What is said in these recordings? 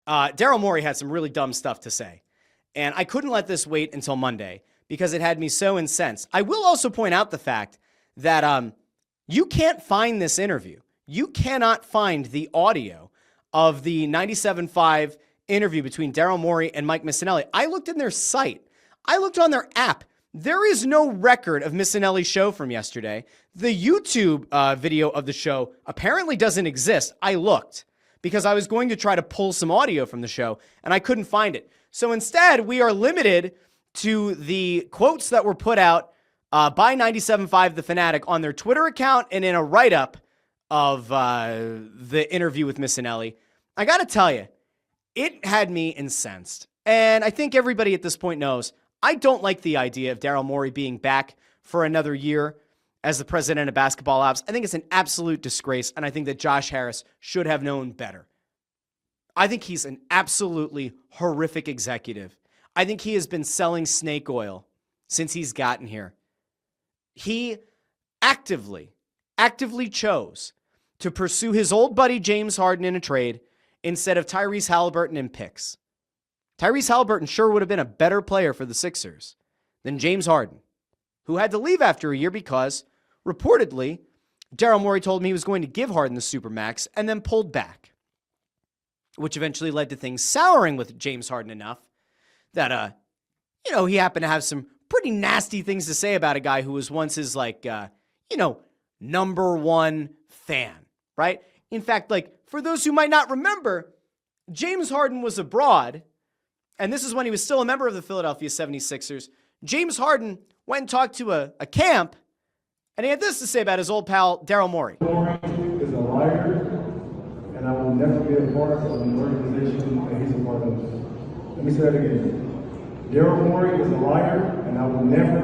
Daryl Morey had some really dumb stuff to say. And I couldn't let this wait until Monday because it had me so incensed. I will also point out the fact that you can't find this interview. You cannot find the audio of the 97.5 interview between Daryl Morey and Mike Missanelli. I looked in their site. I looked on their app. There is no record of Missanelli's show from yesterday. The YouTube video of the show apparently doesn't exist. I looked because I was going to try to pull some audio from the show, and I couldn't find it. So instead, we are limited to the quotes that were put out by 97.5 The Fanatic on their Twitter account and in a write-up of the interview with Missanelli. I got to tell you, it had me incensed. And I think everybody at this point knows I don't like the idea of Daryl Morey being back for another year as the president of basketball ops. I think it's an absolute disgrace, and I think that Josh Harris should have known better. I think he's an absolutely horrific executive. I think he has been selling snake oil since he's gotten here. He actively chose to pursue his old buddy James Harden in a trade instead of Tyrese Halliburton in picks. Tyrese Halliburton sure would have been a better player for the Sixers than James Harden, who had to leave after a year because, reportedly, Daryl Morey told him he was going to give Harden the Supermax and then pulled back, which eventually led to things souring with James Harden enough that, he happened to have some pretty nasty things to say about a guy who was once his, number one fan, right? In fact, for those who might not remember, James Harden was abroad, and this is when he was still a member of the Philadelphia 76ers. James Harden went and talked to a camp, and he had this to say about his old pal, Daryl Morey. Morey is a liar, and I will never be a part of an organization that he's a part of. Let me say that again. Daryl Morey is a liar, and I will never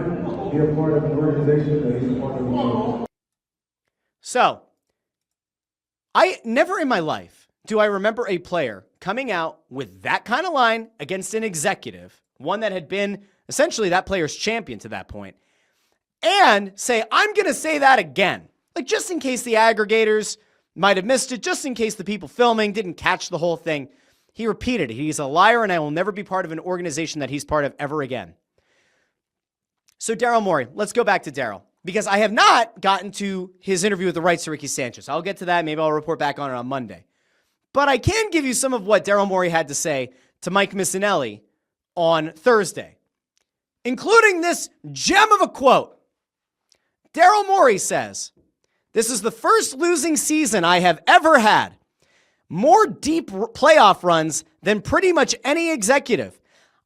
be a part of an organization that he's a part of. So, I never in my life do I remember a player coming out with that kind of line against an executive, one that had been essentially that player's champion to that point, and say, I'm going to say that again. Just in case the aggregators might have missed it, just in case the people filming didn't catch the whole thing. He repeated it. He's a liar, and I will never be part of an organization that he's part of ever again. So Daryl Morey, let's go back to Daryl, because I have not gotten to his interview with the rights to Ricky Sanchez. I'll get to that. Maybe I'll report back on it on Monday. But I can give you some of what Daryl Morey had to say to Mike Missanelli on Thursday, including this gem of a quote. Daryl Morey says, "This is the first losing season I have ever had. More deep playoff runs than pretty much any executive.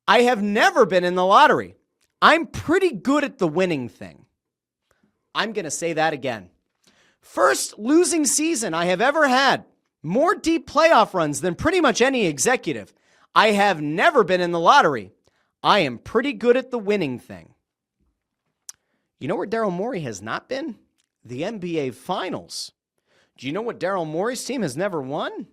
I have never been in the lottery. I'm pretty good at the winning thing." I'm going to say that again. First losing season I have ever had. More deep playoff runs than pretty much any executive. I have never been in the lottery. I am pretty good at the winning thing. You know where Daryl Morey has not been? The NBA Finals. Do you know what Daryl Morey's team has never won?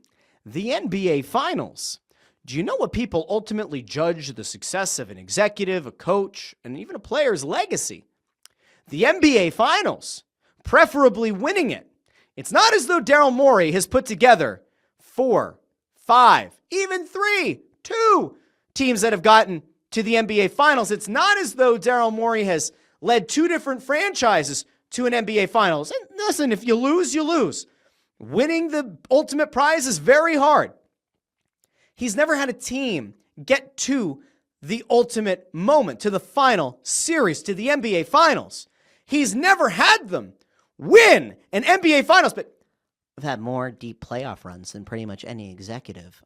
The NBA Finals. Do you know what people ultimately judge the success of an executive, a coach, and even a player's legacy? The NBA Finals, preferably winning it. It's not as though Daryl Morey has put together 4, 5, even 3, 2 teams that have gotten to the NBA Finals. It's not as though Daryl Morey has led 2 different franchises to an NBA Finals. And listen, if you lose, you lose. Winning the ultimate prize is very hard. He's never had a team get to the ultimate moment, to the final series, to the NBA Finals. He's never had them win an NBA Finals, but I've had more deep playoff runs than pretty much any executive.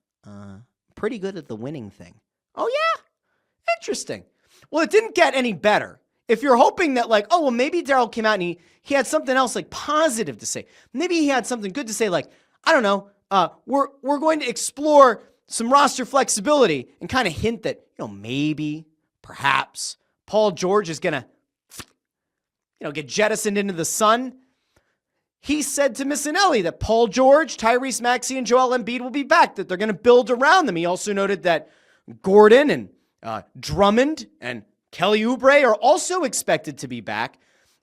Pretty good at the winning thing. Oh, yeah? Interesting. Well, it didn't get any better. If you're hoping that maybe Daryl came out and he had something else positive to say. Maybe he had something good to say I don't know, we're going to explore some roster flexibility and kind of hint that, maybe, perhaps, Paul George is going to, get jettisoned into the sun. He said to Missanelli that Paul George, Tyrese Maxey, and Joel Embiid will be back, that they're going to build around them. He also noted that Gordon and Drummond and Kelly Oubre are also expected to be back.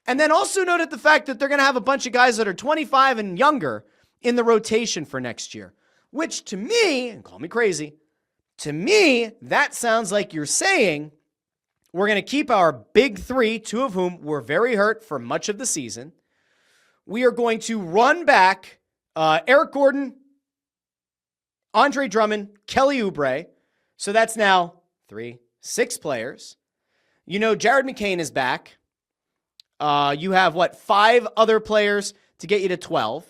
And then also noted the fact that they're going to have a bunch of guys that are 25 and younger in the rotation for next year. Which to me, and call me crazy, to me, that sounds like you're saying we're going to keep our big three, two of whom were very hurt for much of the season. We are going to run back Eric Gordon, Andre Drummond, Kelly Oubre. So that's now 6 players. You know, Jared McCain is back. You have, 5 other players to get you to 12.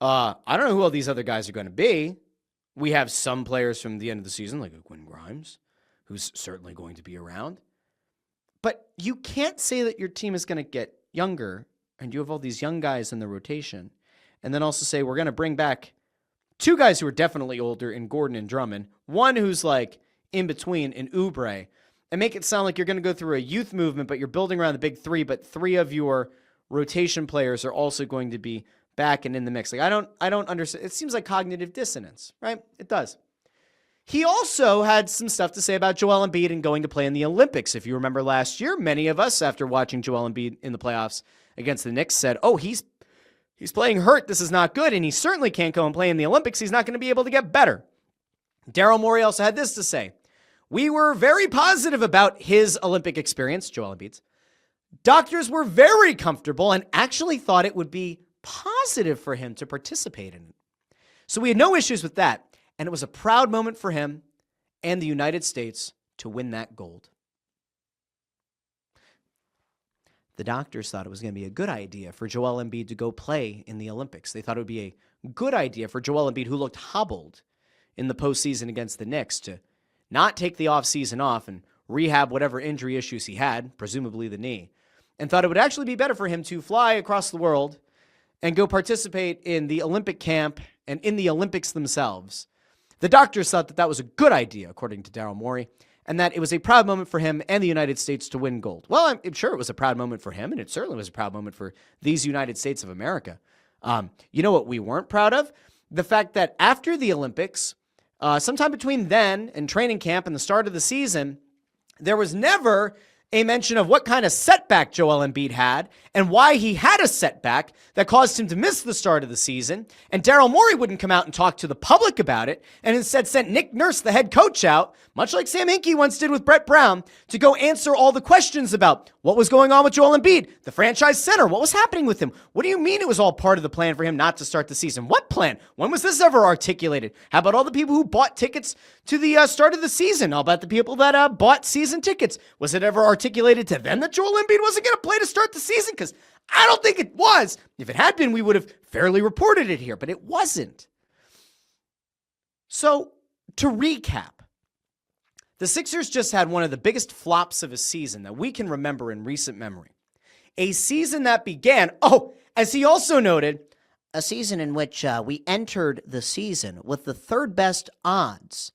I don't know who all these other guys are going to be. We have some players from the end of the season, like Quinn Grimes, who's certainly going to be around. But you can't say that your team is going to get younger and you have all these young guys in the rotation, and then also say we're going to bring back 2 guys who are definitely older in Gordon and Drummond, one who's like in between in Oubre, and make it sound like you're going to go through a youth movement, but you're building around the big 3, but 3 of your rotation players are also going to be back and in the mix. Like I don't understand. It seems like cognitive dissonance, right? It does. He also had some stuff to say about Joel Embiid and going to play in the Olympics. If you remember last year, many of us, after watching Joel Embiid in the playoffs against the Knicks, said, oh, he's playing hurt. This is not good, and he certainly can't go and play in the Olympics. He's not going to be able to get better. Daryl Morey also had this to say. We were very positive about his Olympic experience, Joel Embiid's. Doctors were very comfortable and actually thought it would be positive for him to participate in it. So we had no issues with that. And it was a proud moment for him and the United States to win that gold. The doctors thought it was going to be a good idea for Joel Embiid to go play in the Olympics. They thought it would be a good idea for Joel Embiid, who looked hobbled in the postseason against the Knicks, to not take the offseason off and rehab whatever injury issues he had, presumably the knee, and thought it would actually be better for him to fly across the world and go participate in the Olympic camp and in the Olympics themselves. The doctors thought that that was a good idea, according to Daryl Morey, and that it was a proud moment for him and the United States to win gold. Well, I'm sure it was a proud moment for him, and it certainly was a proud moment for these United States of America. You know what we weren't proud of? The fact that after the Olympics, sometime between then and training camp and the start of the season, there was never a mention of what kind of setback Joel Embiid had and why he had a setback that caused him to miss the start of the season. And Daryl Morey wouldn't come out and talk to the public about it, and instead sent Nick Nurse, the head coach, out, much like Sam Hinkie once did with Brett Brown, to go answer all the questions about what was going on with Joel Embiid, the franchise center, what was happening with him. What do you mean it was all part of the plan for him not to start the season? What plan? When was this ever articulated? How about all the people who bought tickets to the start of the season? How about the people that bought season tickets? Was it ever articulated to them that Joel Embiid wasn't going to play to start the season? Because I don't think it was. If it had been, we would have fairly reported it here, but it wasn't. So, to recap, the Sixers just had one of the biggest flops of a season that we can remember in recent memory. A season that began, as he also noted, a season in which we entered the season with the third best odds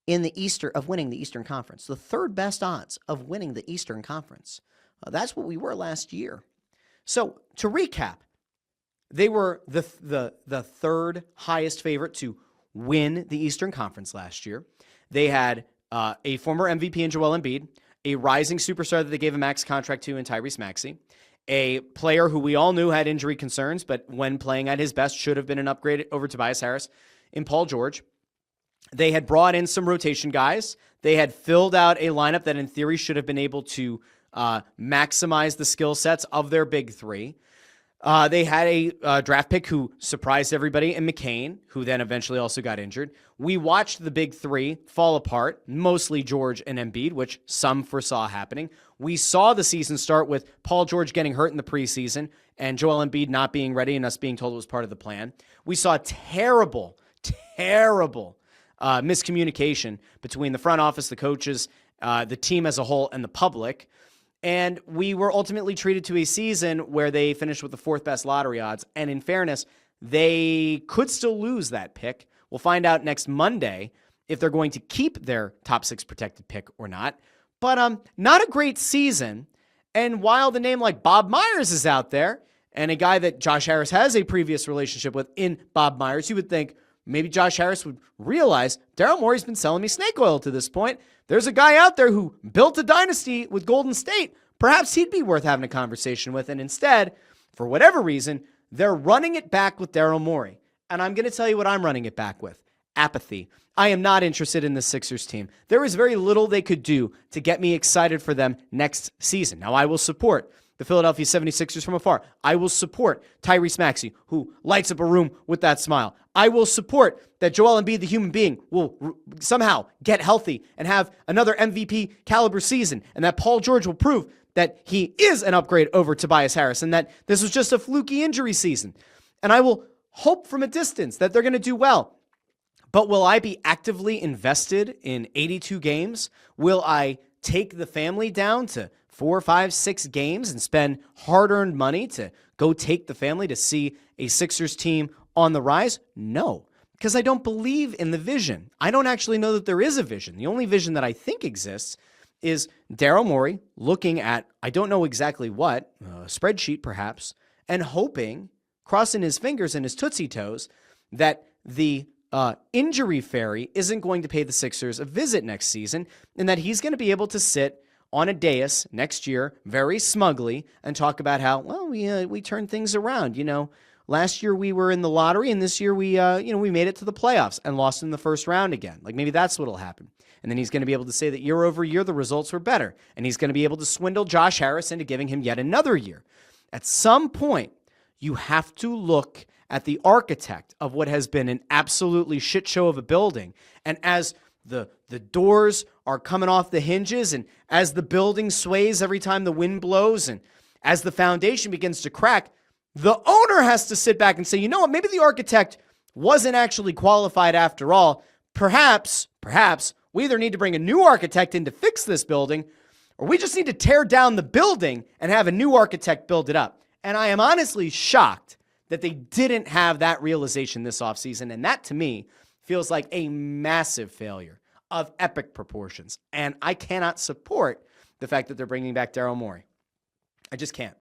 in the of winning the Eastern Conference. The third best odds of winning the Eastern Conference. That's what we were last year. So, to recap, they were the third highest favorite to win the Eastern Conference last year. They had a former MVP in Joel Embiid, a rising superstar that they gave a max contract to in Tyrese Maxey, a player who we all knew had injury concerns, but when playing at his best should have been an upgrade over Tobias Harris, in Paul George. They had brought in some rotation guys. They had filled out a lineup that in theory should have been able to maximize the skill sets of their big 3. They had a draft pick who surprised everybody in McCain, who then eventually also got injured. We watched the big 3 fall apart, mostly George and Embiid, which some foresaw happening. We saw the season start with Paul George getting hurt in the preseason and Joel Embiid not being ready and us being told it was part of the plan. We saw terrible miscommunication between the front office, the coaches, the team as a whole, and the public. And we were ultimately treated to a season where they finished with the 4th best lottery odds. And in fairness, they could still lose that pick. We'll find out next Monday if they're going to keep their top 6 protected pick or not. But not a great season. And while the name like Bob Myers is out there, and a guy that Josh Harris has a previous relationship with in Bob Myers, you would think maybe Josh Harris would realize Daryl Morey's been selling me snake oil to this point. There's a guy out there who built a dynasty with Golden State. Perhaps he'd be worth having a conversation with. And instead, for whatever reason, they're running it back with Daryl Morey. And I'm going to tell you what I'm running it back with. Apathy. I am not interested in the Sixers team. There is very little they could do to get me excited for them next season. Now, I will support the Philadelphia 76ers from afar. I will support Tyrese Maxey, who lights up a room with that smile. I will support that Joel Embiid, the human being, will somehow get healthy and have another MVP caliber season, and that Paul George will prove that he is an upgrade over Tobias Harris and that this was just a fluky injury season. And I will hope from a distance that they're going to do well. But will I be actively invested in 82 games? Will I take the family down to 4, 5, 6 games and spend hard-earned money to go take the family to see a Sixers team on the rise? No, because I don't believe in the vision. I don't actually know that there is a vision. The only vision that I think exists is Daryl Morey looking at, I don't know exactly what, a spreadsheet perhaps, and hoping, crossing his fingers and his tootsie toes, that the injury fairy isn't going to pay the Sixers a visit next season, and that he's going to be able to sit on a dais next year very smugly and talk about how, well, we turned things around. Last year we were in the lottery, and this year we made it to the playoffs and lost in the first round again. Like, maybe that's what'll happen. And then he's going to be able to say that year over year the results were better, and he's going to be able to swindle Josh Harris into giving him yet another year. At some point, you have to look at the architect of what has been an absolutely shit show of a building. And as the doors are coming off the hinges, and as the building sways every time the wind blows, and as the foundation begins to crack, the owner has to sit back and say, you know what, maybe the architect wasn't actually qualified after all. Perhaps we either need to bring a new architect in to fix this building, or we just need to tear down the building and have a new architect build it up. And I am honestly shocked that they didn't have that realization this offseason. And that, to me, feels like a massive failure of epic proportions. And I cannot support the fact that they're bringing back Daryl Morey. I just can't.